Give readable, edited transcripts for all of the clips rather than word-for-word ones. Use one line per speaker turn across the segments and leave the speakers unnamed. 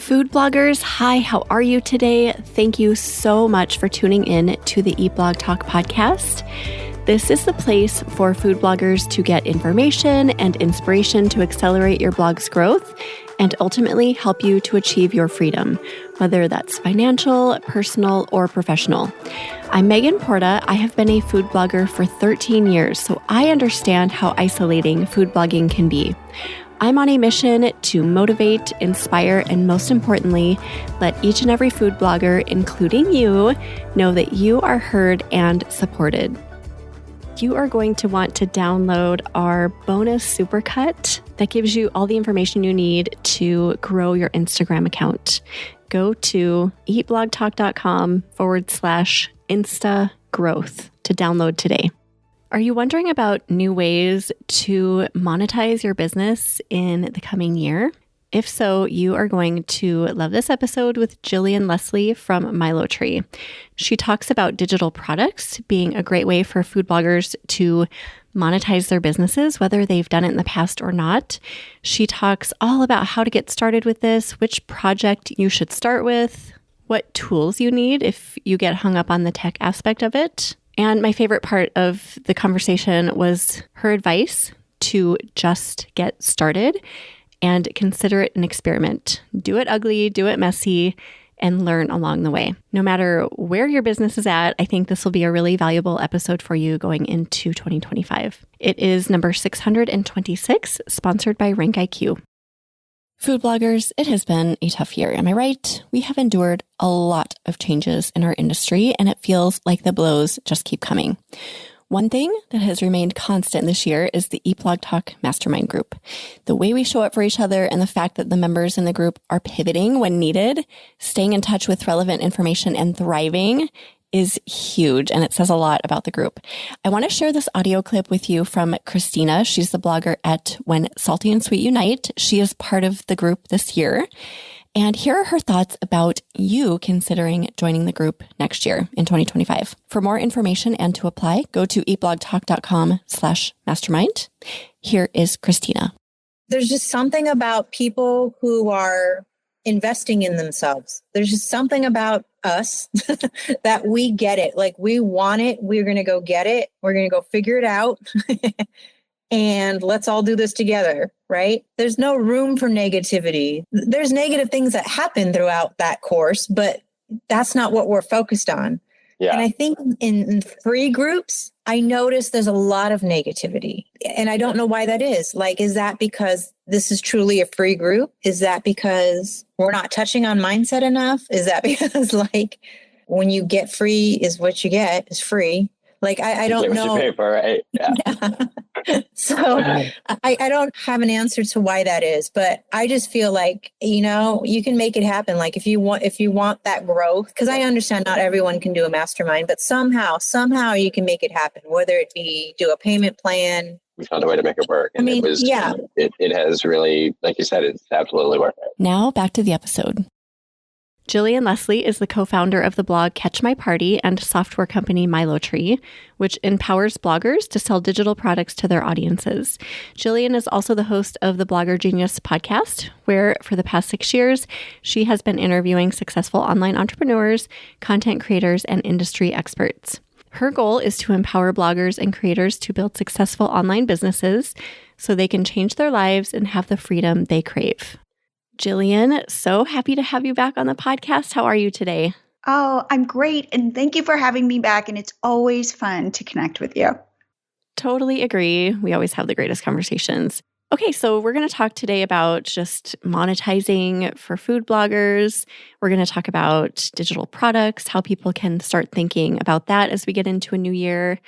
Food bloggers, hi, how are you today? Thank you so much for tuning in to the Eat Blog Talk podcast. This is the place for food bloggers to get information and inspiration to accelerate your blog's growth and ultimately help you to achieve your freedom, whether that's financial, personal, or professional. I'm Megan Porta. I have been a food blogger for 13 years, so I understand how isolating food blogging can be. I'm on a mission to motivate, inspire, and most importantly, let each and every food blogger, including you, know that you are heard and supported. You are going to want to download our bonus supercut that gives you all the information you need to grow your Instagram account. Go to eatblogtalk.com/Insta growth to download today. Are you wondering about new ways to monetize your business in the coming year? If so, you are going to love this episode with Jillian Leslie from MiloTree. She talks about digital products being a great way for food bloggers to monetize their businesses, whether they've done it in the past or not. She talks all about how to get started with this, which project you should start with, what tools you need if you get hung up on the tech aspect of it. And my favorite part of the conversation was her advice to just get started and consider it an experiment. Do it ugly, do it messy, and learn along the way. No matter where your business is at, I think this will be a really valuable episode for you going into 2025. It is number 626, sponsored by RankIQ. Food bloggers, it has been a tough year. Am I right? We have endured a lot of changes in our industry, and it feels like the blows just keep coming. One thing that has remained constant this year is the Eat Blog Talk Mastermind group. The way we show up for each other and the fact that the members in the group are pivoting when needed, staying in touch with relevant information and thriving is huge, and it says a lot about the group. I want to share this audio clip with you from Christina. She's the blogger at When Salty and Sweet Unite. She is part of the group this year. And here are her thoughts about you considering joining the group next year in 2025. For more information and to apply, go to eatblogtalk.com/mastermind. Here is Christina.
There's just something about people who are investing in themselves. There's just something about us that we get it. Like, we want it. We're going to go get it. We're going to go figure it out. And let's all do this together, right? There's no room for negativity. There's negative things that happen throughout that course, but that's not what we're focused on. Yeah. And I think in free groups, I notice there's a lot of negativity. And I don't know why that is. Like, is that because this is truly a free group? Is that because we're not touching on mindset enough? Is that because, like, when you get free is what you get is free? Like, I don't know. What you pay for, right? Yeah. So I don't have an answer to why that is, but I just feel like, you can make it happen. Like, if you want that growth, because I understand not everyone can do a mastermind, but somehow you can make it happen, whether it be do a payment plan.
We found a way to make it work. And it has really, like you said, it's absolutely worth it.
Now back to the episode. Jillian Leslie is the co-founder of the blog Catch My Party and software company MiloTree, which empowers bloggers to sell digital products to their audiences. Jillian is also the host of the Blogger Genius podcast, where for the past 6 years, she has been interviewing successful online entrepreneurs, content creators, and industry experts. Her goal is to empower bloggers and creators to build successful online businesses so they can change their lives and have the freedom they crave. Jillian, so happy to have you back on the podcast. How are you today?
Oh, I'm great. And thank you for having me back. And it's always fun to connect with you.
Totally agree. We always have the greatest conversations. Okay, so we're going to talk today about just monetizing for food bloggers. We're going to talk about digital products, how people can start thinking about that as we get into a new year.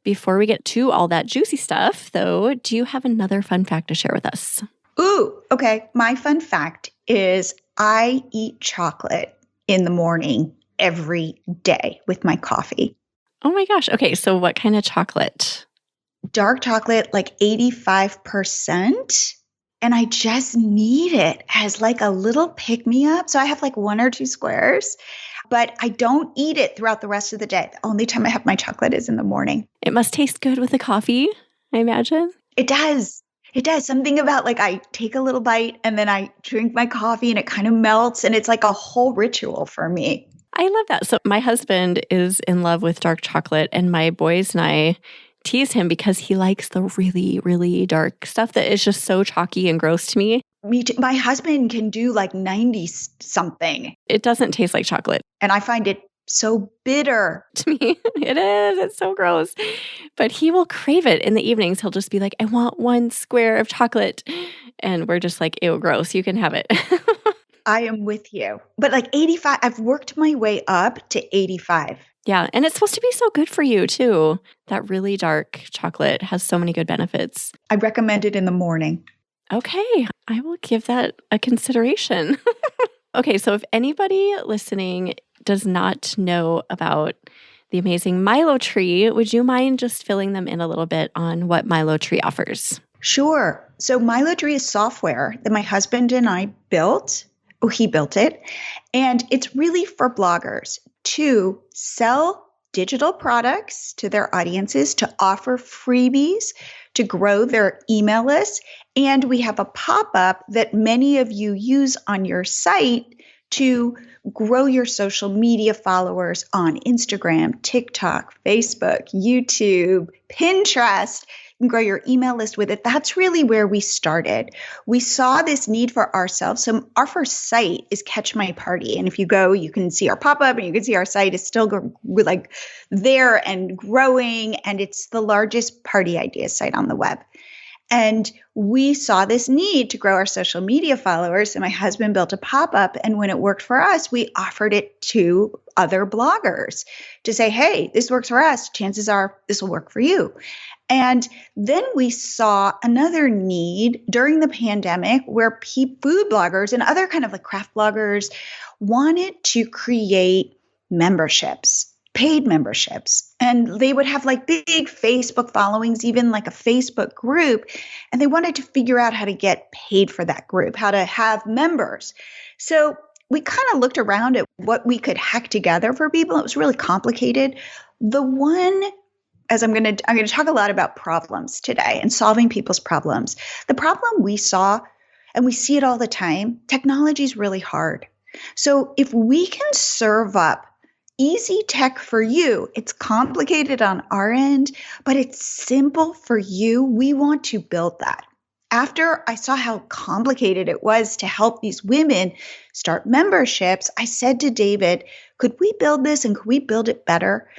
Before we get to all that juicy stuff, though, do you have another fun fact to share with us?
Ooh, okay. My fun fact is I eat chocolate in the morning every day with my coffee.
Oh my gosh. Okay, so what kind of chocolate?
Dark chocolate, like 85%. And I just need it as like a little pick-me-up. So I have like 1 or 2 squares, but I don't eat it throughout the rest of the day. The only time I have my chocolate is in the morning.
It must taste good with the coffee, I imagine.
It does. It does something about like I take a little bite and then I drink my coffee and it kind of melts and it's like a whole ritual for me.
I love that. So my husband is in love with dark chocolate, and my boys and I tease him because he likes the really, really dark stuff that is just so chalky and gross to me.
Me too. My husband can do like 90 something.
It doesn't taste like chocolate.
And I find it so bitter.
To me, it is. It's so gross. But he will crave it in the evenings. He'll just be like, I want one square of chocolate. And we're just like, ew, gross. You can have it.
I am with you. But like 85, I've worked my way up to 85.
Yeah. And it's supposed to be so good for you too. That really dark chocolate has so many good benefits.
I recommend it in the morning.
Okay. I will give that a consideration. Okay. So if anybody listening does not know about the amazing MiloTree, would you mind just filling them in a little bit on what MiloTree offers?
Sure. So MiloTree is software that my husband and I built. Oh, he built it. And it's really for bloggers to sell digital products to their audiences, to offer freebies, to grow their email list. And we have a pop-up that many of you use on your site to grow your social media followers on Instagram, TikTok, Facebook, YouTube, Pinterest. You can grow your email list with it. That's really where we started. We saw this need for ourselves. So our first site is Catch My Party. And if you go, you can see our pop-up and you can see our site is still like there and growing. And it's the largest party ideas site on the web. And we saw this need to grow our social media followers. And my husband built a pop-up. And when it worked for us, we offered it to other bloggers to say, hey, this works for us. Chances are this will work for you. And then we saw another need during the pandemic where food bloggers and other kind of like craft bloggers wanted to create memberships, paid memberships. And they would have like big Facebook followings, even like a Facebook group. And they wanted to figure out how to get paid for that group, how to have members. So we kind of looked around at what we could hack together for people. It was really complicated. The one, as I'm going to talk a lot about problems today and solving people's problems. The problem we saw, and we see it all the time, technology is really hard. So if we can serve up easy tech for you, it's complicated on our end, but it's simple for you, we want to build that. After I saw how complicated it was to help these women start memberships, I said to David, could we build this and could we build it better?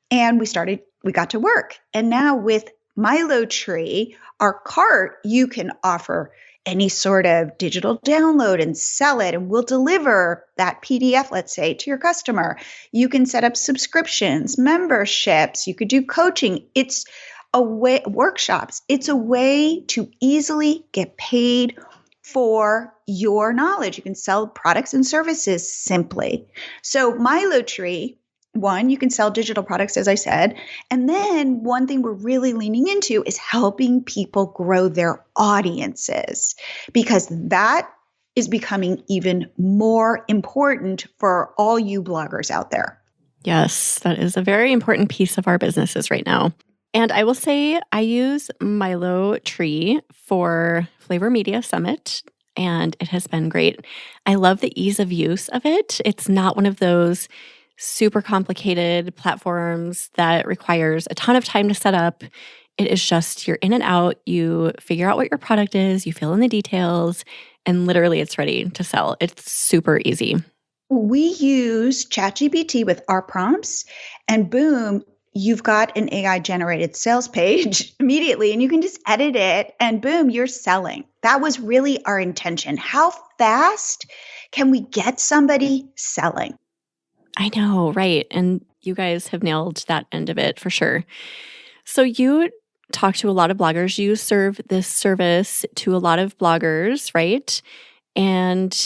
And we got to work. And now with MiloTree, our cart, you can offer any sort of digital download and sell it, and we'll deliver that PDF, let's say, to your customer. You can set up subscriptions, memberships, you could do coaching. It's a way, workshops. It's a way to easily get paid for your knowledge. You can sell products and services simply. So MiloTree, one, you can sell digital products, as I said. And then one thing we're really leaning into is helping people grow their audiences, because that is becoming even more important for all you bloggers out there.
Yes, that is a very important piece of our businesses right now. And I will say I use MiloTree for Flavor Media Summit, and it has been great. I love the ease of use of it. It's not one of those super complicated platforms that requires a ton of time to set up. It is just you're in and out, you figure out what your product is, you fill in the details, and literally it's ready to sell. It's super easy.
We use ChatGPT with our prompts, and boom, you've got an AI-generated sales page immediately, and you can just edit it, and boom, you're selling. That was really our intention. How fast can we get somebody selling?
I know, right? And you guys have nailed that end of it for sure. So you talk to a lot of bloggers. You serve this service to a lot of bloggers, right? And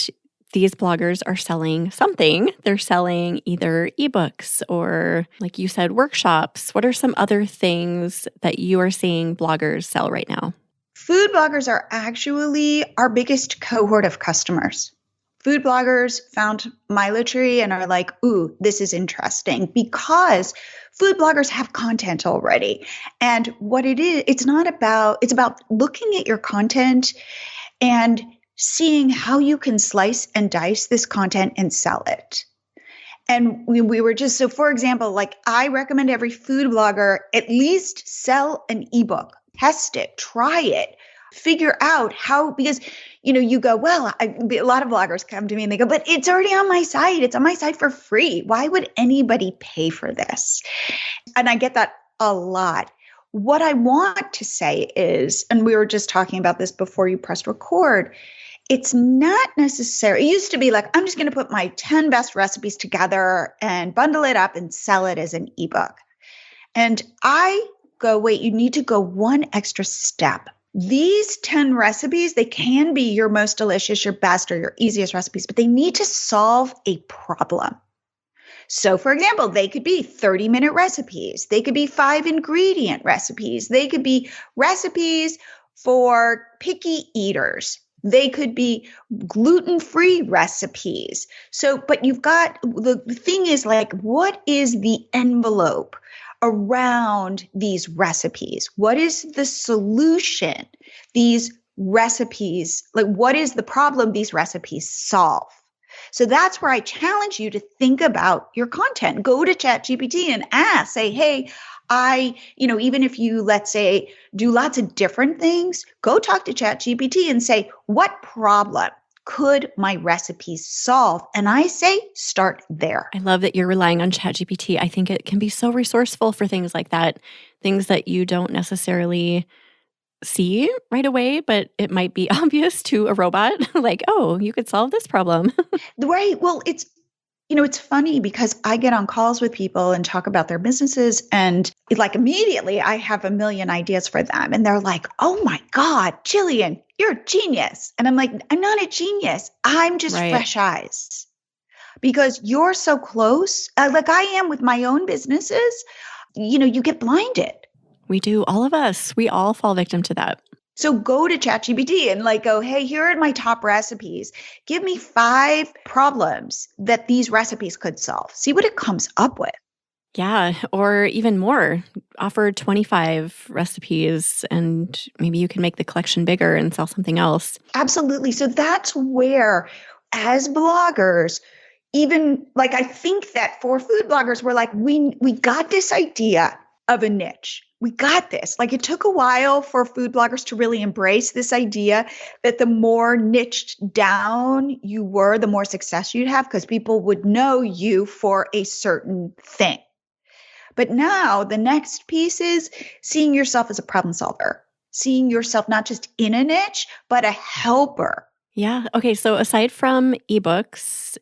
these bloggers are selling something. They're selling either ebooks or, like you said, workshops. What are some other things that you are seeing bloggers sell right now?
Food bloggers are actually our biggest cohort of customers. food bloggers found MiloTree and are like, ooh, this is interesting because food bloggers have content already. And what it is, it's about looking at your content and seeing how you can slice and dice this content and sell it. And we were just, so for example, like I recommend every food blogger at least sell an ebook, test it, try it, figure out how, because, you go, well, a lot of bloggers come to me and they go, but it's already on my site. It's on my site for free. Why would anybody pay for this? And I get that a lot. What I want to say is, and we were just talking about this before you pressed record, it's not necessary. It used to be like, I'm just going to put my 10 best recipes together and bundle it up and sell it as an ebook. And I go, wait, you need to go one extra step. These 10 recipes, they can be your most delicious, your best, or your easiest recipes, but they need to solve a problem. So for example, they could be 30-minute recipes. They could be 5-ingredient recipes. They could be recipes for picky eaters. They could be gluten-free recipes. So, but you've got, the thing is like, what is the envelope around these recipes? What is the solution these recipes, like what is the problem these recipes solve? So that's where I challenge you to think about your content. Go to ChatGPT and ask, say, hey, even if you, let's say, do lots of different things, go talk to ChatGPT and say, what problem could my recipes solve? And I say, start there.
I love that you're relying on ChatGPT. I think it can be so resourceful for things like that, things that you don't necessarily see right away, but it might be obvious to a robot, like, oh, you could solve this problem.
Right. Well, it's funny because I get on calls with people and talk about their businesses, and like immediately I have a million ideas for them. And they're like, oh my God, Jillian, you're a genius. And I'm like, I'm not a genius. I'm just fresh eyes because you're so close. Like I am with my own businesses, you get blinded.
We do. All of us, we all fall victim to that.
So go to ChatGPT and like go, hey, here are my top recipes. Give me 5 problems that these recipes could solve. See what it comes up with.
Yeah, or even more. Offer 25 recipes and maybe you can make the collection bigger and sell something else.
Absolutely. So that's where, as bloggers, even like I think that for food bloggers, we're like, we got this idea of a niche. We got this. Like it took a while for food bloggers to really embrace this idea that the more niched down you were, the more success you'd have because people would know you for a certain thing. But now the next piece is seeing yourself as a problem solver, seeing yourself not just in a niche, but a helper.
Yeah. Okay. So aside from ebooks,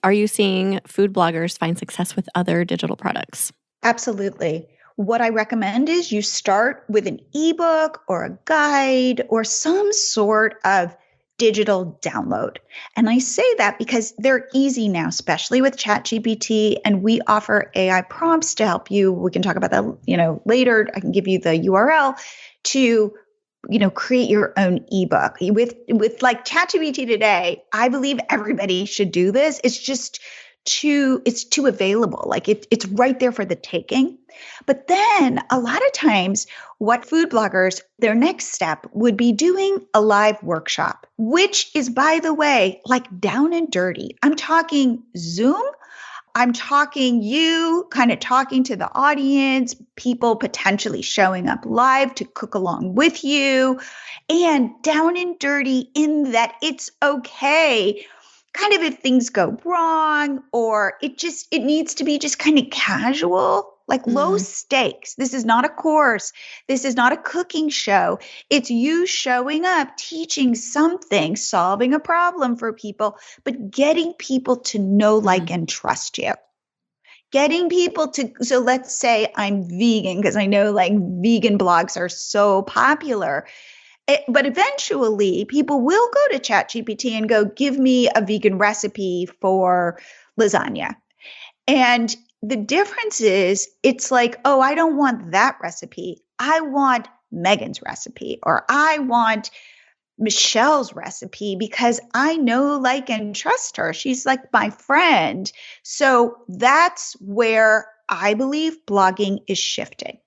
are you seeing food bloggers find success with other digital products?
Absolutely. What I recommend is you start with an ebook or a guide or some sort of digital download. And I say that because they're easy now, especially with ChatGPT, and we offer AI prompts to help you. We can talk about that, later. I can give you the URL to, create your own ebook. With like ChatGPT today, I believe everybody should do this. It's just it's too available. Like it's right there for the taking. But then a lot of times what food bloggers, their next step would be doing a live workshop, which is, by the way, like down and dirty. I'm talking Zoom. I'm talking you kind of talking to the audience, people potentially showing up live to cook along with you, and down and dirty in that it's okay kind of if things go wrong, or it needs to be just kind of casual, like low stakes. This is not a course. This is not a cooking show. It's you showing up, teaching something, solving a problem for people, but getting people to know, like, and trust you. Getting people to, so let's say I'm vegan, because I know like vegan blogs are so popular. But eventually people will go to ChatGPT and go, give me a vegan recipe for lasagna. And the difference is it's like, oh, I don't want that recipe. I want Megan's recipe, or I want Michelle's recipe because I know, like, and trust her. She's like my friend. So that's where I believe blogging is shifting.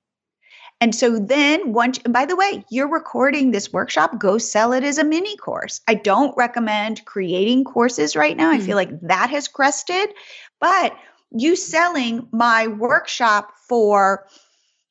And so then and by the way, you're recording this workshop, go sell it as a mini course. I don't recommend creating courses right now. I feel like that has crested, but you selling my workshop for,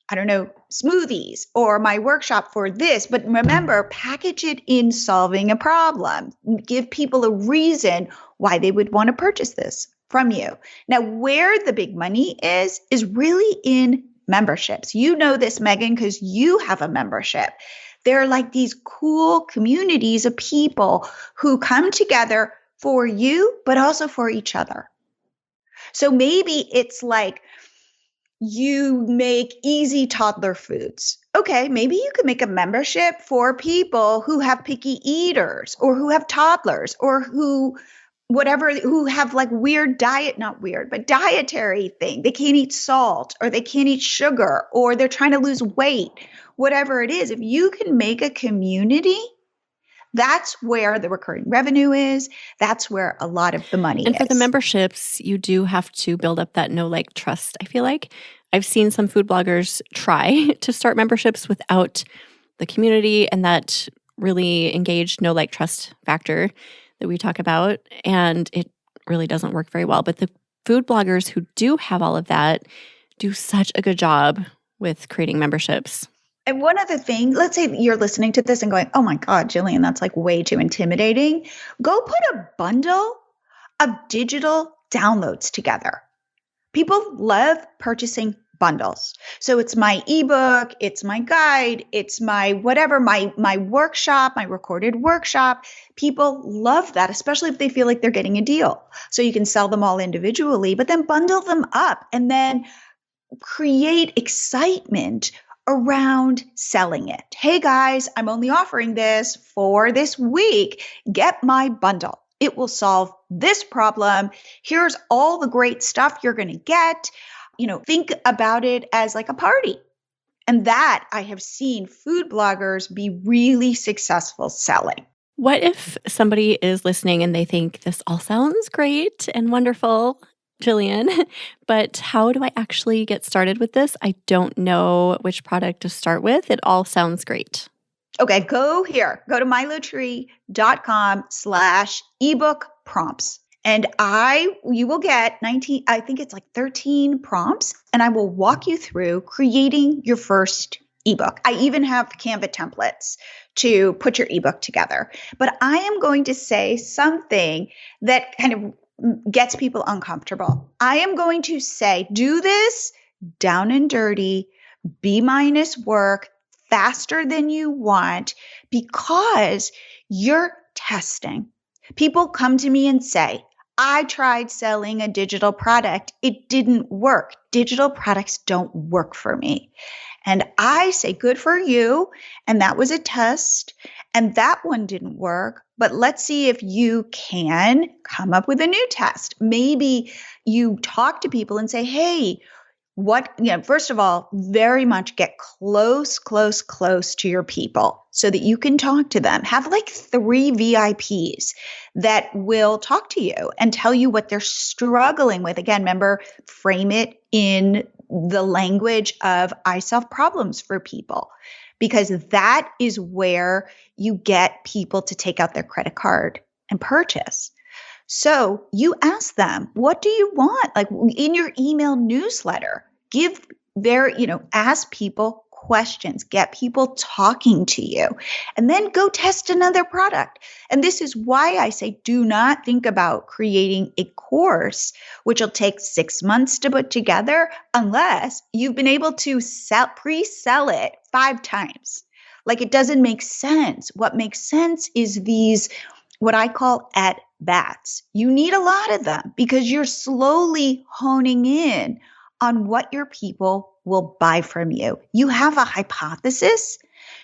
I don't know, smoothies, or my workshop for this. But remember, package it in solving a problem. Give people a reason why they would want to purchase this from you. Now, where the big money is really in memberships. You know this, Megan, because you have a membership. They're like these cool communities of people who come together for you, but also for each other. So maybe it's like, you make easy toddler foods. Okay, maybe you could make a membership for people who have picky eaters, or who have toddlers, or who have like dietary thing. They can't eat salt, or they can't eat sugar, or they're trying to lose weight, whatever it is. If you can make a community, that's where the recurring revenue is. That's where a lot of the money is.
And for the memberships, you do have to build up that know, like, trust. I feel like I've seen some food bloggers try to start memberships without the community and that really engaged know, like, trust factor that we talk about. And it really doesn't work very well. But the food bloggers who do have all of that do such a good job with creating memberships.
And one other thing, let's say you're listening to this and going, oh my God, Jillian, that's like way too intimidating. Go put a bundle of digital downloads together. People love purchasing bundles. So it's my ebook, it's my guide, it's my whatever, my workshop, my recorded workshop. People love that, especially if they feel like they're getting a deal. So you can sell them all individually, but then bundle them up and then create excitement around selling it. Hey guys, I'm only offering this for this week. Get my bundle. It will solve this problem. Here's all the great stuff you're going to get. Think about it as like a party. And that I have seen food bloggers be really successful selling.
What if somebody is listening and they think this all sounds great and wonderful, Jillian, but how do I actually get started with this? I don't know which product to start with. It all sounds great.
Okay, go to milotree.com/ebook prompts. And you will get 19, I think it's like 13 prompts, and I will walk you through creating your first ebook. I even have Canva templates to put your ebook together. But I am going to say something that kind of gets people uncomfortable. I am going to say, do this down and dirty, B- work, faster than you want, because you're testing. People come to me and say, I tried selling a digital product. It didn't work. Digital products don't work for me. And I say, good for you. And that was a test. And that one didn't work. But let's see if you can come up with a new test. Maybe you talk to people and say, hey, first of all, very much get close to your people so that you can talk to them. Have like 3 VIPs that will talk to you and tell you what they're struggling with. Again, remember, frame it in the language of I solve problems for people, because that is where you get people to take out their credit card and purchase. So you ask them, what do you want? Like in your email newsletter, ask people questions, get people talking to you, and then go test another product. And this is why I say, do not think about creating a course, which will take 6 months to put together, unless you've been able to pre-sell it 5 times. Like, it doesn't make sense. What makes sense is these, what I call at-bats. You need a lot of them because you're slowly honing in on what your people will buy from you. You have a hypothesis.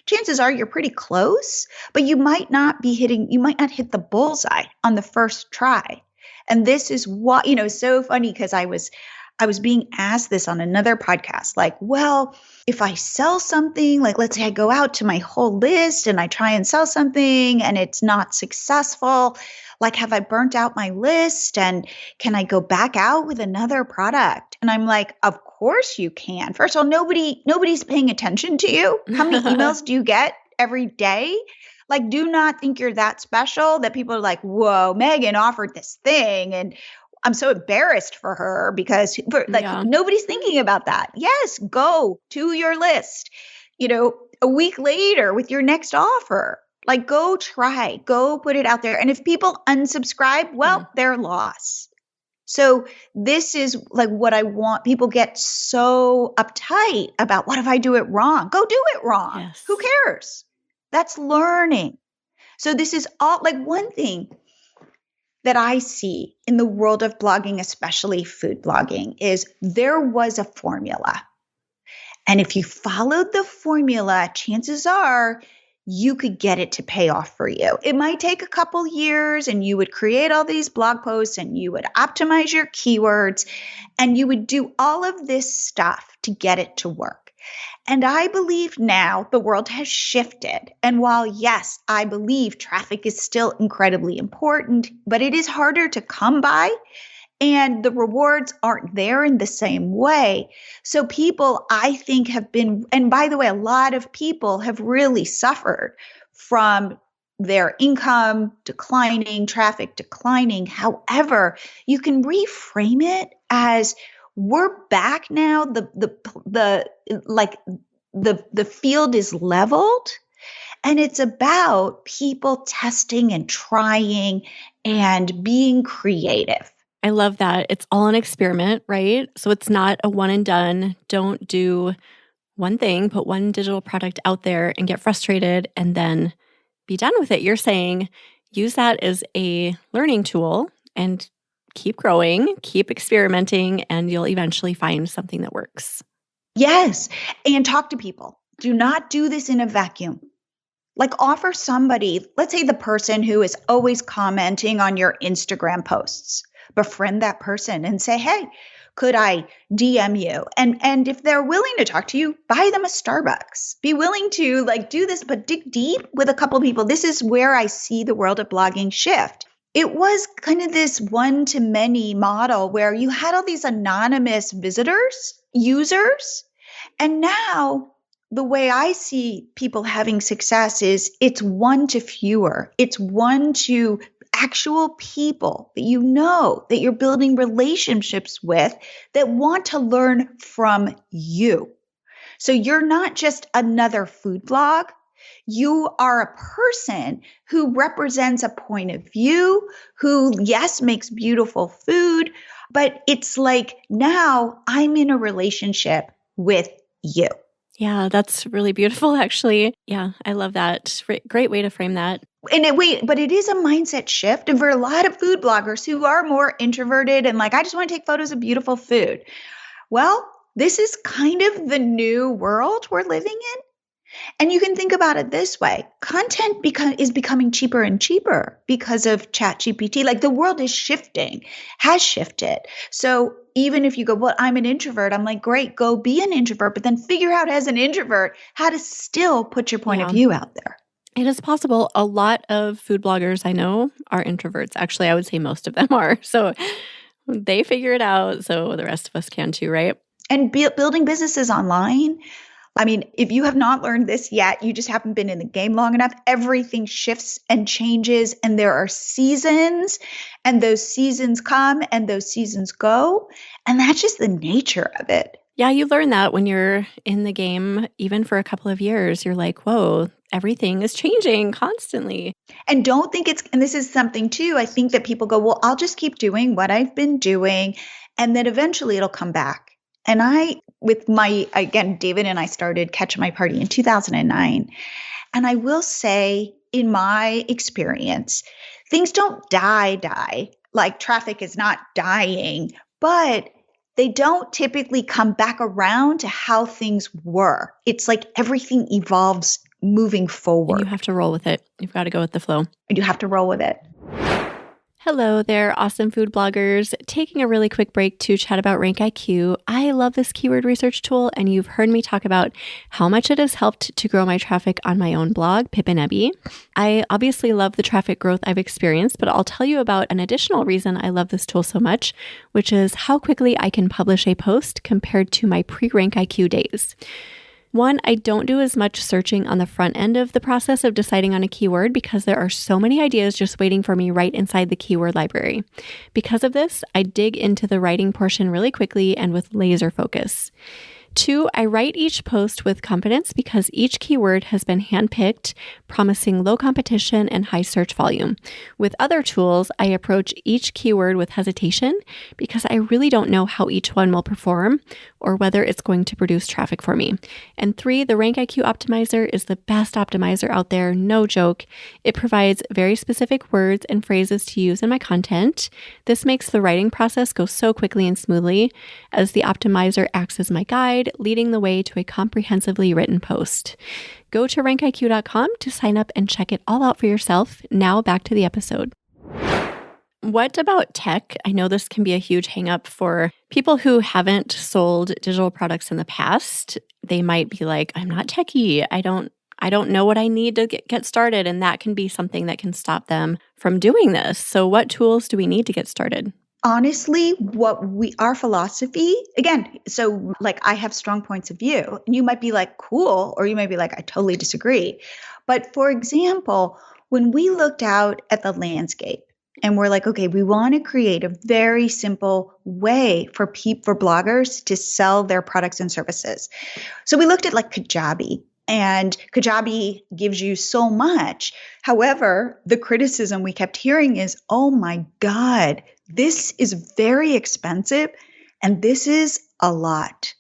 Chances are you're pretty close, but you might not hit the bullseye on the first try. And this is what, so funny, because I was I was being asked this on another podcast, like, well, if I sell something, like let's say I go out to my whole list and I try and sell something and it's not successful, like have I burnt out my list and can I go back out with another product? And I'm like, of course you can. First of all, nobody's paying attention to you. How many emails do you get every day? Like, do not think you're that special that people are like, whoa, Megan offered this thing. And I'm so embarrassed for her because nobody's thinking about that. Yes, go to your list, a week later with your next offer. Like, go try, go put it out there. And if people unsubscribe, well, they're lost. So this is like what I want. People get so uptight about, what if I do it wrong? Go do it wrong.
Yes.
Who cares? That's learning. So this is all like one thing that I see in the world of blogging, especially food blogging, is there was a formula. And if you followed the formula, chances are you could get it to pay off for you. It might take a couple years and you would create all these blog posts and you would optimize your keywords and you would do all of this stuff to get it to work. And I believe now the world has shifted. And while, yes, I believe traffic is still incredibly important, but it is harder to come by and the rewards aren't there in the same way. So people, I think, have been, and by the way, a lot of people have really suffered from their income declining, traffic declining. However, you can reframe it as we're back now. The field is leveled, and it's about people testing and trying and being creative.
I love that. It's all an experiment, right? So it's not a one and done. Don't do one thing, put one digital product out there and get frustrated and then be done with it. You're saying use that as a learning tool and keep growing, keep experimenting, and you'll eventually find something that works.
Yes. And talk to people. Do not do this in a vacuum. Like offer somebody, let's say the person who is always commenting on your Instagram posts, befriend that person and say, hey, could I DM you? And if they're willing to talk to you, buy them a Starbucks. Be willing to like do this, but dig deep with a couple of people. This is where I see the world of blogging shift. It was kind of this one-to-many model where you had all these anonymous visitors, users, and now the way I see people having success is it's one to fewer. It's one to actual people that you know, that you're building relationships with that want to learn from you. So you're not just another food blog. You are a person who represents a point of view, who, yes, makes beautiful food, but it's like now I'm in a relationship with you.
Yeah, that's really beautiful, actually. Yeah, I love that. Great way to frame that.
But it is a mindset shift. And for a lot of food bloggers who are more introverted and like, I just want to take photos of beautiful food. Well, this is kind of the new world we're living in. And you can think about it this way. Content is becoming cheaper and cheaper because of ChatGPT. Like the world is shifting, has shifted. So even if you go, well, I'm an introvert, I'm like, great, go be an introvert, but then figure out as an introvert how to still put your point of view out there.
It is possible. A lot of food bloggers I know are introverts. Actually, I would say most of them are. So they figure it out. So the rest of us can too, right?
And building businesses online. I mean, if you have not learned this yet, you just haven't been in the game long enough. Everything shifts and changes, and there are seasons, and those seasons come and those seasons go. And that's just the nature of it.
Yeah, you learn that when you're in the game, even for a couple of years. You're like, whoa, everything is changing constantly.
And don't think and this is something too, I think that people go, well, I'll just keep doing what I've been doing, and then eventually it'll come back. And David and I started Catch My Party in 2009. And I will say, in my experience, things don't die. Like traffic is not dying, but they don't typically come back around to how things were. It's like everything evolves moving forward.
And you have to roll with it. You've got to go with the flow.
And you have to roll with it.
Hello there, awesome food bloggers. Taking a really quick break to chat about RankIQ. I love this keyword research tool, and you've heard me talk about how much it has helped to grow my traffic on my own blog, Pip and Ebby. I obviously love the traffic growth I've experienced, but I'll tell you about an additional reason I love this tool so much, which is how quickly I can publish a post compared to my pre-RankIQ days. One, I don't do as much searching on the front end of the process of deciding on a keyword because there are so many ideas just waiting for me right inside the keyword library. Because of this, I dig into the writing portion really quickly and with laser focus. Two, I write each post with confidence because each keyword has been handpicked, promising low competition and high search volume. With other tools, I approach each keyword with hesitation because I really don't know how each one will perform or whether it's going to produce traffic for me. And three, the RankIQ optimizer is the best optimizer out there, no joke. It provides very specific words and phrases to use in my content. This makes the writing process go so quickly and smoothly as the optimizer acts as my guide, leading the way to a comprehensively written post. Go to rankiq.com to sign up and check it all out for yourself. Now back to the episode. What about tech? I know this can be a huge hang-up for people who haven't sold digital products in the past. They might be like, I'm not techie. I don't know what I need to get started. And that can be something that can stop them from doing this. So what tools do we need to get started?
Honestly, our philosophy, again, so like I have strong points of view, and you might be like, cool, or you might be like, I totally disagree. But for example, when we looked out at the landscape and we're like, okay, we want to create a very simple way for bloggers to sell their products and services. So we looked at like Kajabi. And Kajabi gives you so much. However, the criticism we kept hearing is, oh my God, this is very expensive and this is a lot.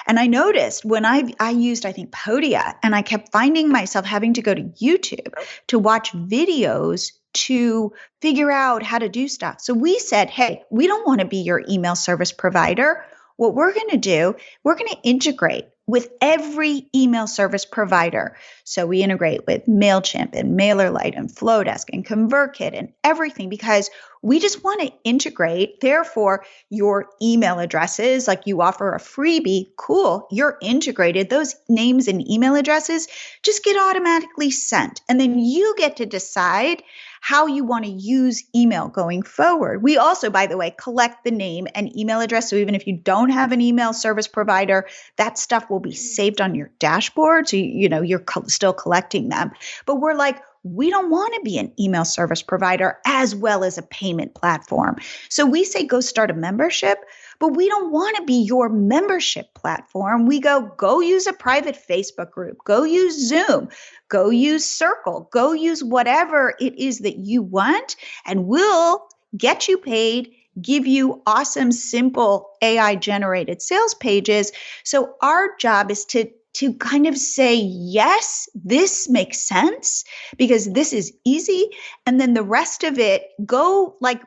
And I noticed when I used, I think, Podia, and I kept finding myself having to go to YouTube to watch videos to figure out how to do stuff. So we said, hey, we don't want to be your email service provider. What we're going to do, we're going to integrate with every email service provider. So we integrate with MailChimp and MailerLite and Flowdesk and ConvertKit and everything because we just want to integrate. Therefore, your email addresses, like you offer a freebie, cool, you're integrated. Those names and email addresses just get automatically sent. And then you get to decide how you want to use email going forward. We also, by the way, collect the name and email address. So even if you don't have an email service provider, that stuff will be saved on your dashboard. So, you're still collecting them. But we're like, we don't want to be an email service provider as well as a payment platform. So we say, go start a membership, but we don't want to be your membership platform. We go use a private Facebook group, go use Zoom, go use Circle, go use whatever it is that you want, and we'll get you paid, give you awesome, simple AI-generated sales pages. So our job is to kind of say, yes, this makes sense because this is easy. And then the rest of it, go like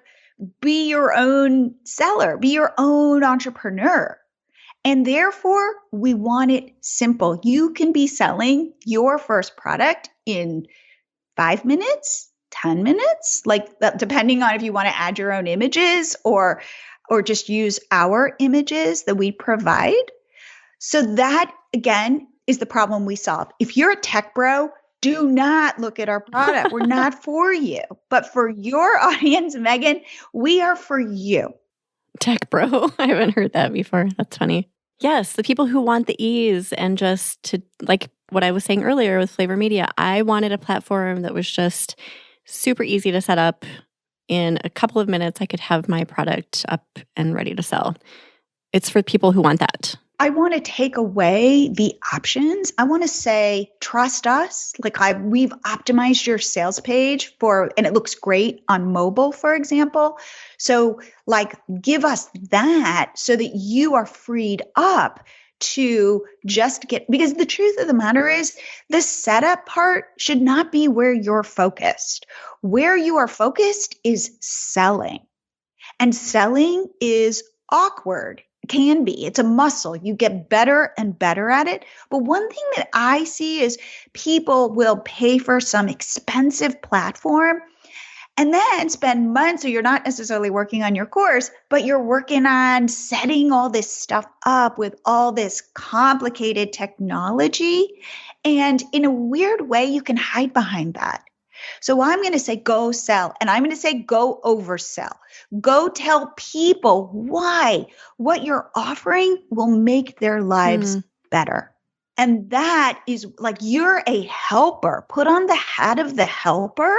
be your own seller, be your own entrepreneur. And therefore, we want it simple. You can be selling your first product in 5 minutes, 10 minutes, like that, depending on if you want to add your own images or just use our images that we provide. So that, again, is the problem we solve. If you're a tech bro, do not look at our product. We're not for you. But for your audience, Megan, we are for you.
Tech bro. I haven't heard that before. That's funny. Yes, the people who want the ease and just to, like what I was saying earlier with Flavor Media, I wanted a platform that was just super easy to set up. In a couple of minutes, I could have my product up and ready to sell. It's for people who want that.
I want to take away the options. I want to say, trust us. Like we've optimized your sales page and it looks great on mobile, for example. So like, give us that so that you are freed up to just because the truth of the matter is the setup part should not be where you're focused. Where you are focused is selling. And selling is awkward. Can be. It's a muscle. You get better and better at it. But one thing that I see is people will pay for some expensive platform and then spend months. So you're not necessarily working on your course, but you're working on setting all this stuff up with all this complicated technology. And in a weird way, you can hide behind that. So I'm going to say, go sell. And I'm going to say, go oversell. Go tell people why what you're offering will make their lives better. And that is like, you're a helper. Put on the hat of the helper.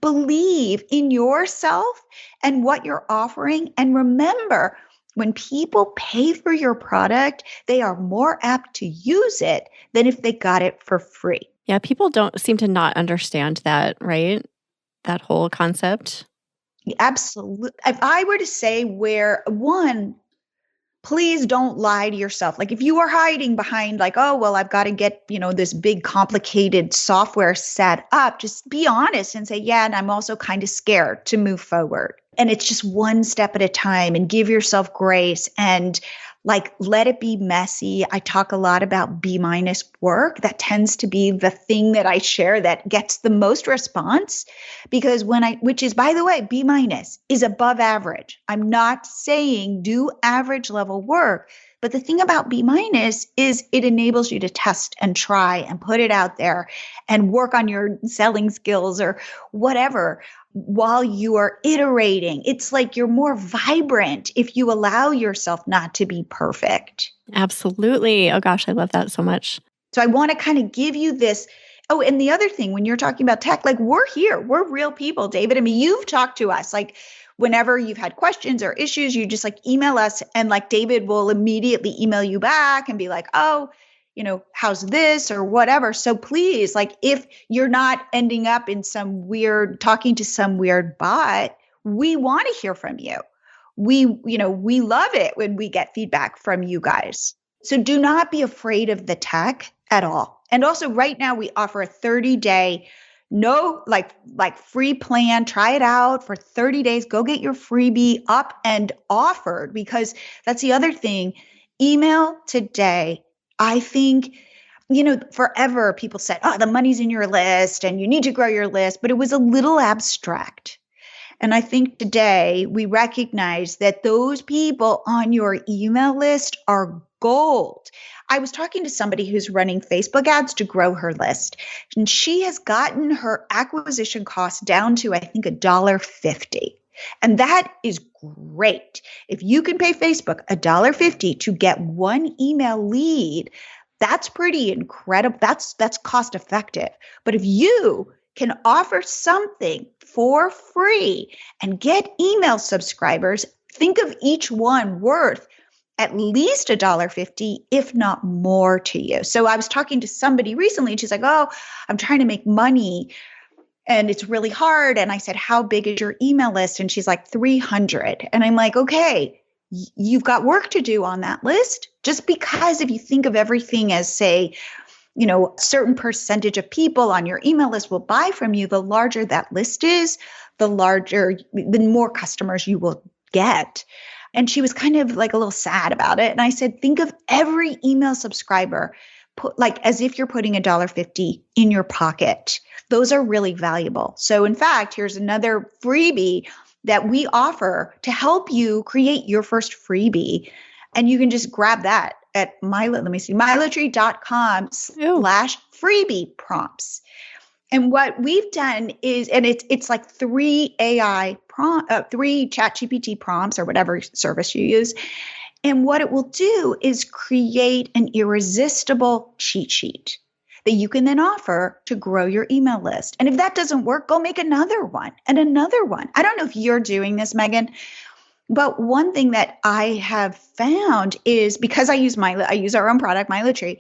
Believe in yourself and what you're offering. And remember, when people pay for your product, they are more apt to use it than if they got it for free.
Yeah, people don't seem to not understand that, right? That whole concept.
Absolutely. If I were to say please don't lie to yourself. Like if you are hiding behind like, oh, well, I've got to get, this big complicated software set up, just be honest and say, yeah, and I'm also kind of scared to move forward. And it's just one step at a time, and give yourself grace and like, let it be messy. I talk a lot about B- work. That tends to be the thing that I share that gets the most response, because which is, by the way, B- is above average. I'm not saying do average level work, but the thing about B- is it enables you to test and try and put it out there and work on your selling skills or whatever while you are iterating. It's like you're more vibrant if you allow yourself not to be perfect.
Absolutely. Oh gosh, I love that so much.
So I want to kind of give you this. Oh, and the other thing, when you're talking about tech, like we're here, we're real people, David. I mean, you've talked to us like whenever you've had questions or issues, you just like email us, and like David will immediately email you back and be like, oh, how's this or whatever. So please, like if you're not ending up in talking to some weird bot, we want to hear from you. We love it when we get feedback from you guys. So do not be afraid of the tech at all. And also right now we offer a 30-day free plan. Try it out for 30 days. Go get your freebie up and offered, because that's the other thing. Email today. I think, forever people said, oh, the money's in your list and you need to grow your list, but it was a little abstract. And I think today we recognize that those people on your email list are gold. I was talking to somebody who's running Facebook ads to grow her list, and she has gotten her acquisition cost down to, I think, $1.50. And that is great. If you can pay Facebook $1.50 to get one email lead, that's pretty incredible. That's cost effective. But if you can offer something for free and get email subscribers, think of each one worth at least $1.50, if not more to you. So I was talking to somebody recently and she's like, oh, I'm trying to make money and it's really hard. And I said, how big is your email list? And she's like 300. And I'm like, okay, you've got work to do on that list. Just because if you think of everything as, say, a certain percentage of people on your email list will buy from you, the larger that list is, the more customers you will get. And she was kind of like a little sad about it. And I said, think of every email subscriber as if you're putting $1.50 in your pocket. Those are really valuable. So in fact, here's another freebie that we offer to help you create your first freebie. And you can just grab that at MiloTree.com/freebie prompts. And what we've done is, and it's like 3 ChatGPT prompts or whatever service you use. And what it will do is create an irresistible cheat sheet that you can then offer to grow your email list. And if that doesn't work, go make another one and another one. I don't know if you're doing this, Megan, but one thing that I have found is, because I use our own product, MiloTree,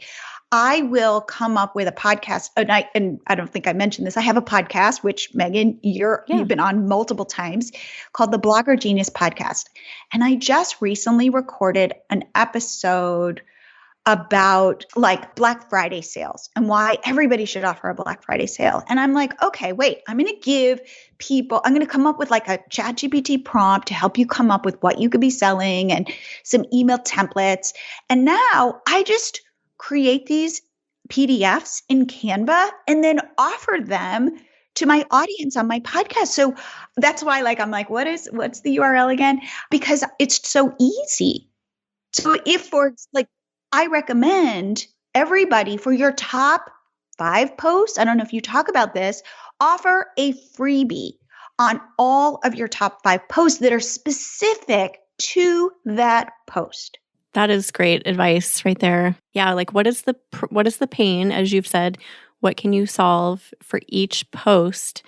I will come up with a podcast. And I don't think I mentioned this. I have a podcast, which Megan, you've been on multiple times, called the Blogger Genius Podcast. And I just recently recorded an episode about like Black Friday sales and why everybody should offer a Black Friday sale. And I'm like, okay, wait, I'm going to come up with like a ChatGPT prompt to help you come up with what you could be selling and some email templates. And now I just create these PDFs in Canva and then offer them to my audience on my podcast. So that's why I'm like, what's the URL again? Because it's so easy. So I recommend everybody for your top 5 posts, I don't know if you talk about this, offer a freebie on all of your top 5 posts that are specific to that post.
That is great advice right there. Yeah, like what is the pain, as you've said, what can you solve for each post?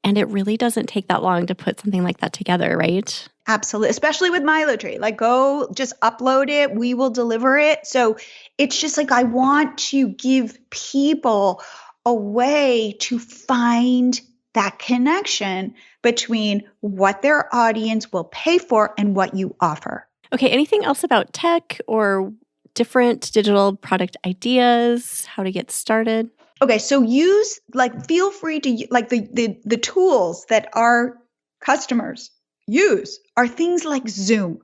And it really doesn't take that long to put something like that together, right?
Absolutely. Especially with MiloTree. Go just upload it. We will deliver it. So it's just I want to give people a way to find that connection between what their audience will pay for and what you offer.
Okay. Anything else about tech or different digital product ideas, how to get started?
Okay. So feel free to the tools that our customers use are things like Zoom,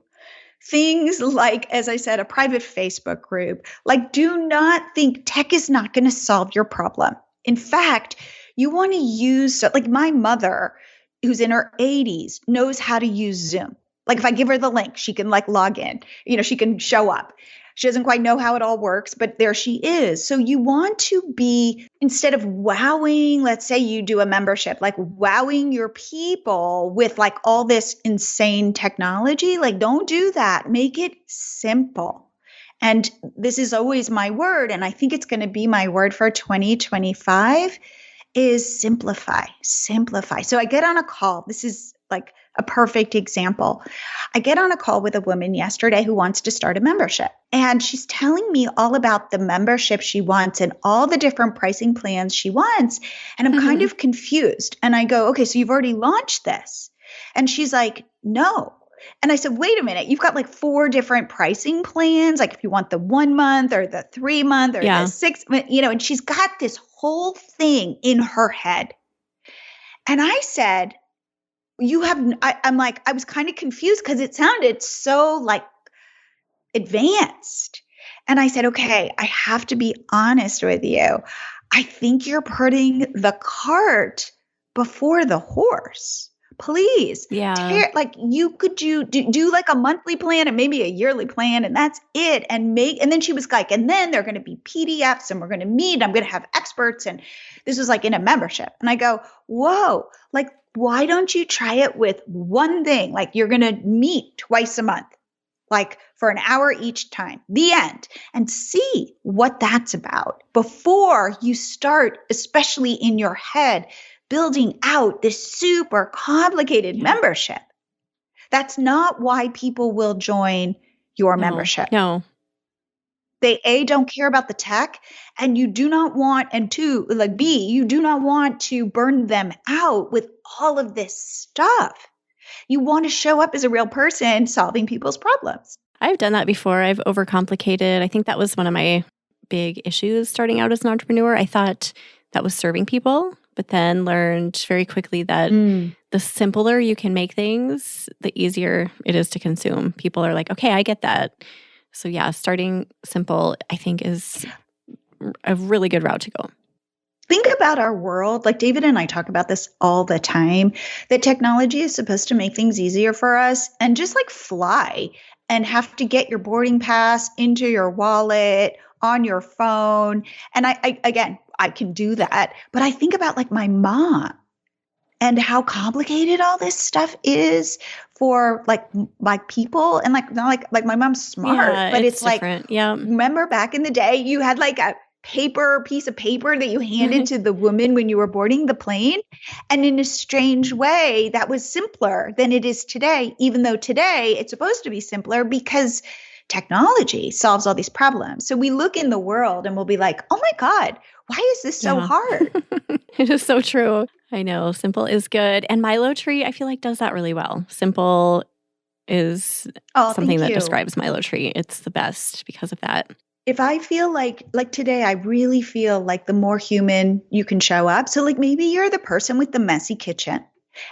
things like, as I said, a private Facebook group. Do not think tech is not going to solve your problem. In fact, you want to use, my mother, who's in her 80s, knows how to use Zoom. If I give her the link, she can log in, she can show up. She doesn't quite know how it all works, but there she is. So you want to be, instead of wowing, let's say you do a membership, wowing your people with all this insane technology, don't do that. Make it simple. And this is always my word, and I think it's going to be my word for 2025, is simplify, simplify. So I get on a call. This is a perfect example. I get on a call with a woman yesterday who wants to start a membership. And she's telling me all about the membership she wants and all the different pricing plans she wants. And I'm kind of confused. And I go, okay, so you've already launched this. And she's like, no. And I said, wait a minute, you've got 4 different pricing plans. If you want the 1 month or the 3 month or the 6 month, and she's got this whole thing in her head. And I said, I was kind of confused because it sounded so advanced. And I said, okay, I have to be honest with you. I think you're putting the cart before the horse. Please.
Yeah.
You could do a monthly plan and maybe a yearly plan, and that's it. And then she was and then they're going to be PDFs and we're going to meet. I'm going to have experts. And this was in a membership. And I go, whoa, why don't you try it with one thing? You're going to meet twice a month, for an hour each time, the end, and see what that's about before you start, especially in your head, building out this super complicated membership. That's not why people will join your membership.
No.
They don't care about the tech, and you do not want, and two, you do not want to burn them out with all of this stuff. You want to show up as a real person solving people's problems.
I've done that before. I've overcomplicated. I think that was one of my big issues starting out as an entrepreneur. I thought that was serving people, but then learned very quickly that the simpler you can make things, the easier it is to consume. People are like, okay, I get that. So yeah, starting simple, I think, is a really good route to go.
Think about our world. David and I talk about this all the time, that technology is supposed to make things easier for us, and just fly and have to get your boarding pass into your wallet, on your phone. And I can do that. But I think about my mom and how complicated all this stuff is for my people. And not my mom's smart, but it's
different. Yeah.
Remember back in the day, you had a piece of paper that you handed to the woman when you were boarding the plane. And in a strange way, that was simpler than it is today, even though today it's supposed to be simpler because technology solves all these problems. So we look in the world and we'll be like, oh my God, why is this so hard?
It is so true. I know. Simple is good. And MiloTree, I feel does that really well. Simple is something that describes MiloTree. It's the best because of that.
If I feel like today, I really feel the more human you can show up. So maybe you're the person with the messy kitchen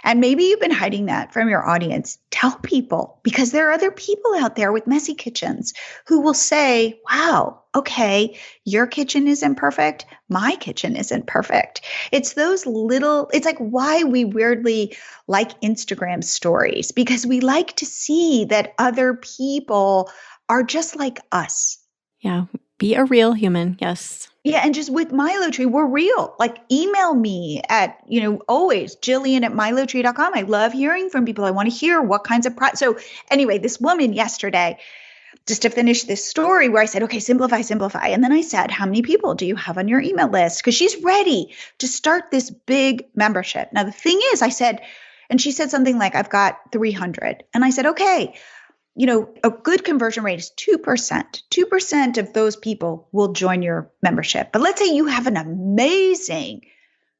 And maybe you've been hiding that from your audience. Tell people, because there are other people out there with messy kitchens who will say, wow, okay, your kitchen isn't perfect. My kitchen isn't perfect. It's those little, it's like why we weirdly like Instagram stories, because we like to see that other people are just like us.
Yeah. Be a real human. Yes.
Yeah. And just with MiloTree, we're real. Like email me at, always Jillian at MiloTree.com. I love hearing from people. I want to hear what kinds of so anyway, this woman yesterday, just to finish this story where I said, okay, simplify. And then I said, how many people do you have on your email list? Because she's ready to start this big membership. Now, the thing is, I said, and she said something like, I've got 300. And I said, okay, a good conversion rate is 2%. 2% of those people will join your membership. But let's say you have an amazing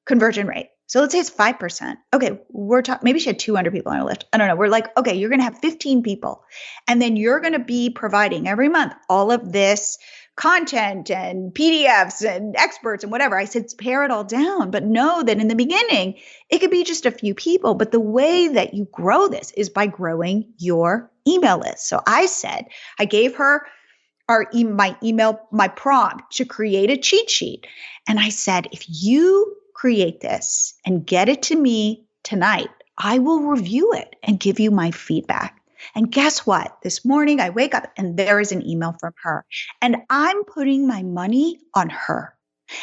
conversion rate. So let's say it's 5%. Okay, we're talking, maybe she had 200 people on her list. I don't know. We're like, okay, you're going to have 15 people. And then you're going to be providing every month all of this content and PDFs and experts and whatever. I said, pare it all down, but know that in the beginning, it could be just a few people. But the way that you grow this is by growing your email list. So I said, I gave her my prompt to create a cheat sheet. And I said, if you create this and get it to me tonight, I will review it and give you my feedback. And guess what? This morning I wake up and there is an email from her, and I'm putting my money on her.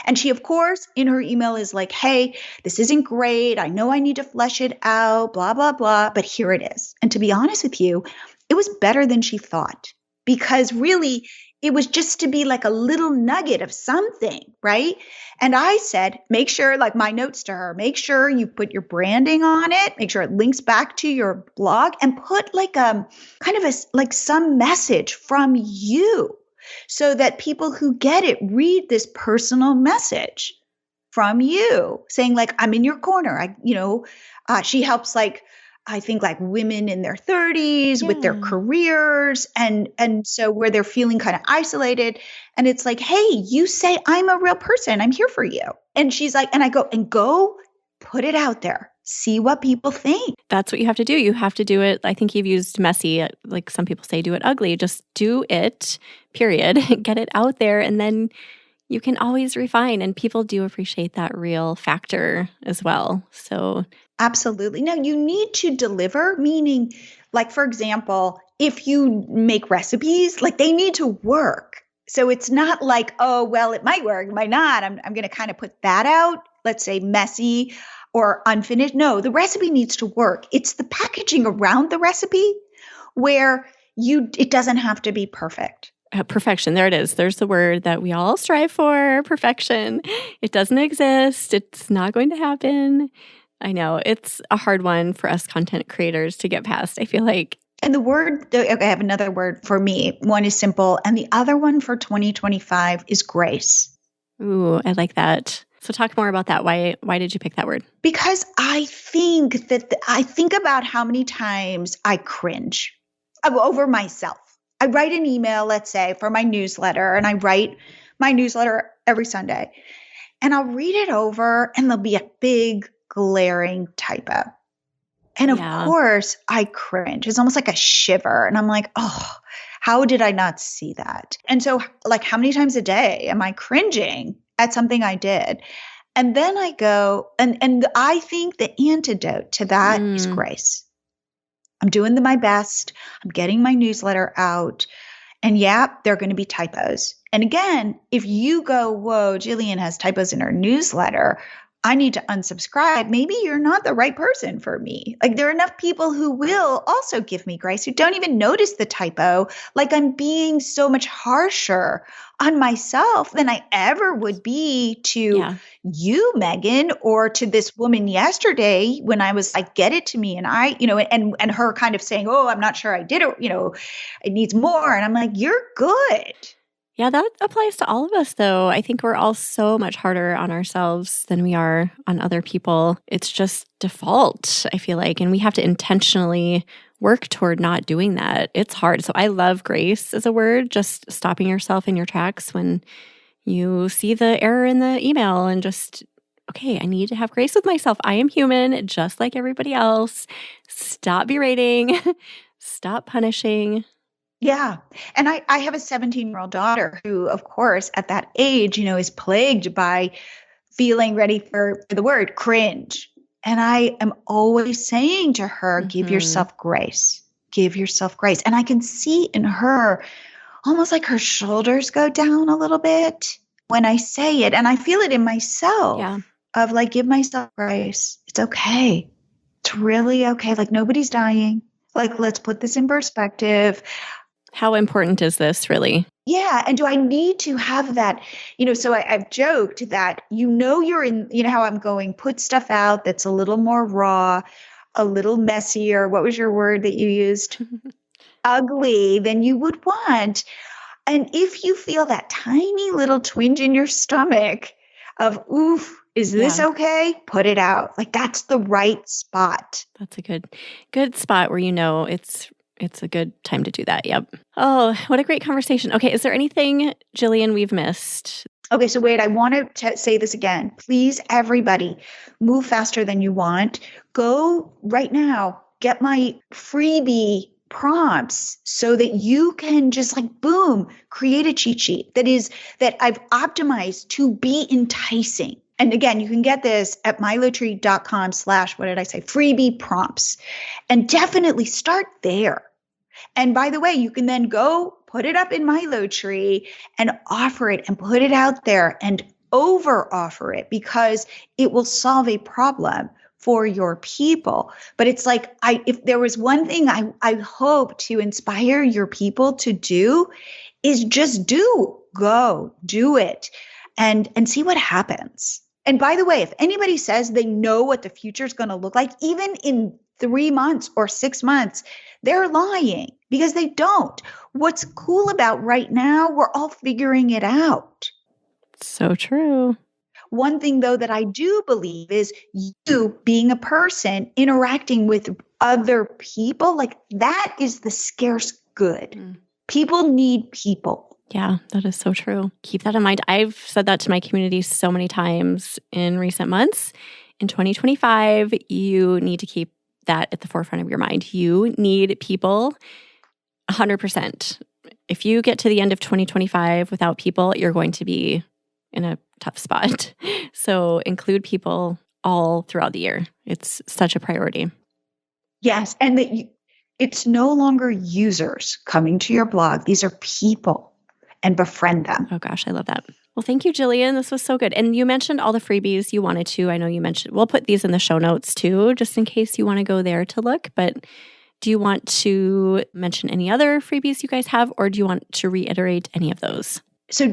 And she, of course, in her email is like, hey, this isn't great. I know I need to flesh it out, blah, blah, blah, but here it is. And to be honest with you, it was better than she thought, because really it was just to be like a little nugget of something, right? And I said, make sure, like my notes to her, make sure you put your branding on it, make sure it links back to your blog, and put like like some message from you so that people who get it read this personal message from you saying like, I'm in your corner. She helps I think like women in their 30s with their careers and so where they're feeling kind of isolated, and it's like, hey, you say I'm a real person, I'm here for you. And she's like, and I go put it out there, see what people think.
That's what you have to do. You have to do it. I think you've used messy, like some people say, do it ugly. Just do it, period. Get it out there, and then you can always refine, and people do appreciate that real factor as well. So
absolutely. Now you need to deliver, meaning like, for example, if you make recipes, like they need to work. So it's not like, oh, well, it might work, it might not. I'm going to kind of put that out, let's say messy or unfinished. No, the recipe needs to work. It's the packaging around the recipe where it doesn't have to be perfect.
Perfection. There it is. There's the word that we all strive for, perfection. It doesn't exist. It's not going to happen. I know. It's a hard one for us content creators to get past, I feel like.
And the word, I have another word for me. One is simple, and the other one for 2025 is grace.
Ooh, I like that. So talk more about that. Why did you pick that word?
Because I think about how many times I cringe over myself. I write an email, let's say, for my newsletter, and I write my newsletter every Sunday. And I'll read it over, and there'll be a big, glaring typo. And of course, I cringe. It's almost like a shiver. And I'm like, oh, how did I not see that? And so, like, how many times a day am I cringing at something I did? And then I go, and I think the antidote to that is grace. I'm doing my best. I'm getting my newsletter out. And there are going to be typos. And again, if you go, whoa, Jillian has typos in her newsletter, I need to unsubscribe. Maybe you're not the right person for me. Like there are enough people who will also give me grace, who don't even notice the typo. Like I'm being so much harsher on myself than I ever would be to you, Megan, or to this woman yesterday when I was like, get it to me. And I, and her kind of saying, oh, I'm not sure I did it, it needs more. And I'm like, you're good.
Yeah, that applies to all of us, though. I think we're all so much harder on ourselves than we are on other people. It's just default, I feel like, and we have to intentionally work toward not doing that. It's hard. So I love grace as a word, just stopping yourself in your tracks when you see the error in the email and just, okay, I need to have grace with myself. I am human, just like everybody else. Stop berating, stop punishing.
Yeah. And I have a 17-year-old daughter who, of course, at that age, is plagued by feeling ready for the word cringe. And I am always saying to her, give yourself grace, give yourself grace. And I can see in her almost like her shoulders go down a little bit when I say it. And I feel it in myself of like, give myself grace. It's okay. It's really okay. Like nobody's dying. Like, let's put this in perspective.
How important is this really?
Yeah. And do I need to have that, so I've joked that, you're in, how I'm going, put stuff out that's a little more raw, a little messier. What was your word that you used? Ugly than you would want. And if you feel that tiny little twinge in your stomach of, oof, is this okay? Put it out. Like that's the right spot.
That's a good spot where it's a good time to do that. Yep. Oh, what a great conversation. Okay. Is there anything, Jillian, we've missed?
Okay. So wait, I want to say this again. Please, everybody, move faster than you want. Go right now, get my freebie prompts so that you can just like, boom, create a cheat sheet that I've optimized to be enticing. And again, you can get this at MiloTree.com/ what did I say? Freebie prompts. And definitely start there. And by the way, you can then go put it up in MiloTree and offer it and put it out there and over offer it because it will solve a problem for your people. But it's like, if there was one thing I hope to inspire your people to do is just go do it and see what happens. And by the way, if anybody says they know what the future is going to look like, even in 3 months or 6 months, they're lying because they don't. What's cool about right now, we're all figuring it out.
So true.
One thing, though, that I do believe is you being a person interacting with other people, like that is the scarce good. People need people.
Yeah, that is so true. Keep that in mind. I've said that to my community so many times in recent months. In 2025, you need to keep that at the forefront of your mind. You need people 100%. If you get to the end of 2025 without people, you're going to be in a tough spot. So include people all throughout the year. It's such a priority.
Yes. And it's no longer users coming to your blog. These are people. And befriend them.
Oh gosh, I love that. Well, thank you, Jillian. This was so good. And you mentioned all the freebies you wanted to. I know you mentioned, we'll put these in the show notes too, just in case you want to go there to look. But do you want to mention any other freebies you guys have, or do you want to reiterate any of those?
So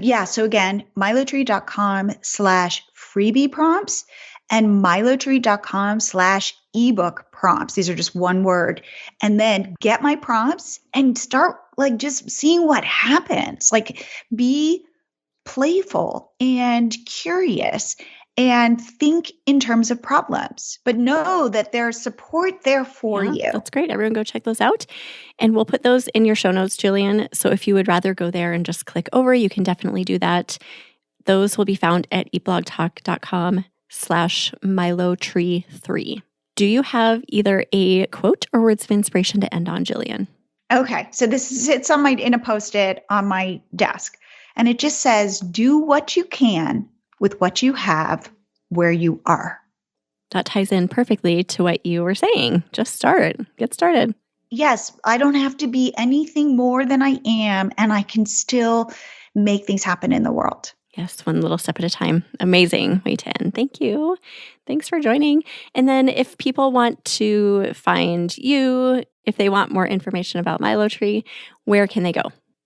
again, MiloTree.com/freebie prompts and MiloTree.com/ebook prompts. These are just one word. And then get my prompts and start like just seeing what happens. Like be playful and curious and think in terms of problems, but know that there's support there for you.
That's great. Everyone go check those out. And we'll put those in your show notes, Jillian. So if you would rather go there and just click over, you can definitely do that. Those will be found at eatblogtalk.com/MiloTree3. Do you have either a quote or words of inspiration to end on, Jillian?
Okay. So this sits in a Post-it on my desk. And it just says, do what you can with what you have where you are.
That ties in perfectly to what you were saying. Just start. Get started.
Yes. I don't have to be anything more than I am. And I can still make things happen in the world.
Yes, one little step at a time. Amazing way to end. Thank you. Thanks for joining. And then if people want to find you, if they want more information about MiloTree, where can they go?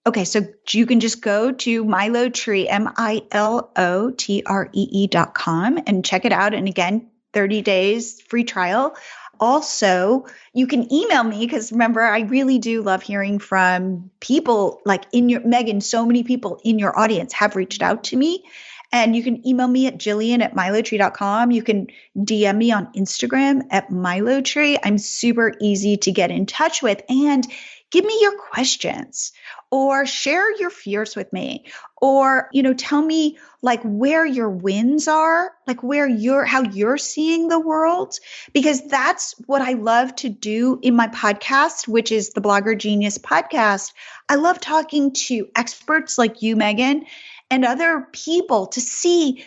Okay, so you can just go to MiloTree, MiloTree.com and check it out. And again, 30 days free trial. Also, you can email me because remember, I really do love hearing from people like Megan, so many people in your audience have reached out to me. And you can email me at Jillian@MiloTree.com. You can DM me on Instagram at MiloTree. I'm super easy to get in touch with. And give me your questions or share your fears with me, or, tell me like where your wins are, like how you're seeing the world, because that's what I love to do in my podcast, which is the Blogger Genius podcast. I love talking to experts like you, Megan, and other people to see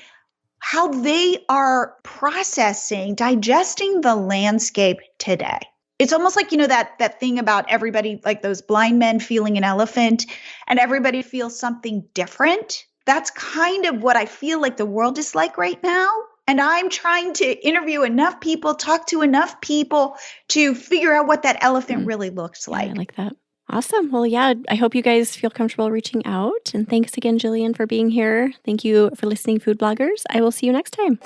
how they are digesting the landscape today. It's almost like, that thing about everybody, like those blind men feeling an elephant, and everybody feels something different. That's kind of what I feel like the world is like right now. And I'm trying to interview enough people, talk to enough people to figure out what that elephant really looks like.
I like that. Awesome. Well, yeah, I hope you guys feel comfortable reaching out. And thanks again, Jillian, for being here. Thank you for listening, food bloggers. I will see you next time.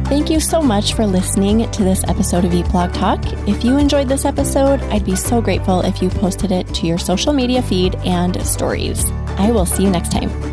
Thank you so much for listening to this episode of Eat Blog Talk. If you enjoyed this episode, I'd be so grateful if you posted it to your social media feed and stories. I will see you next time.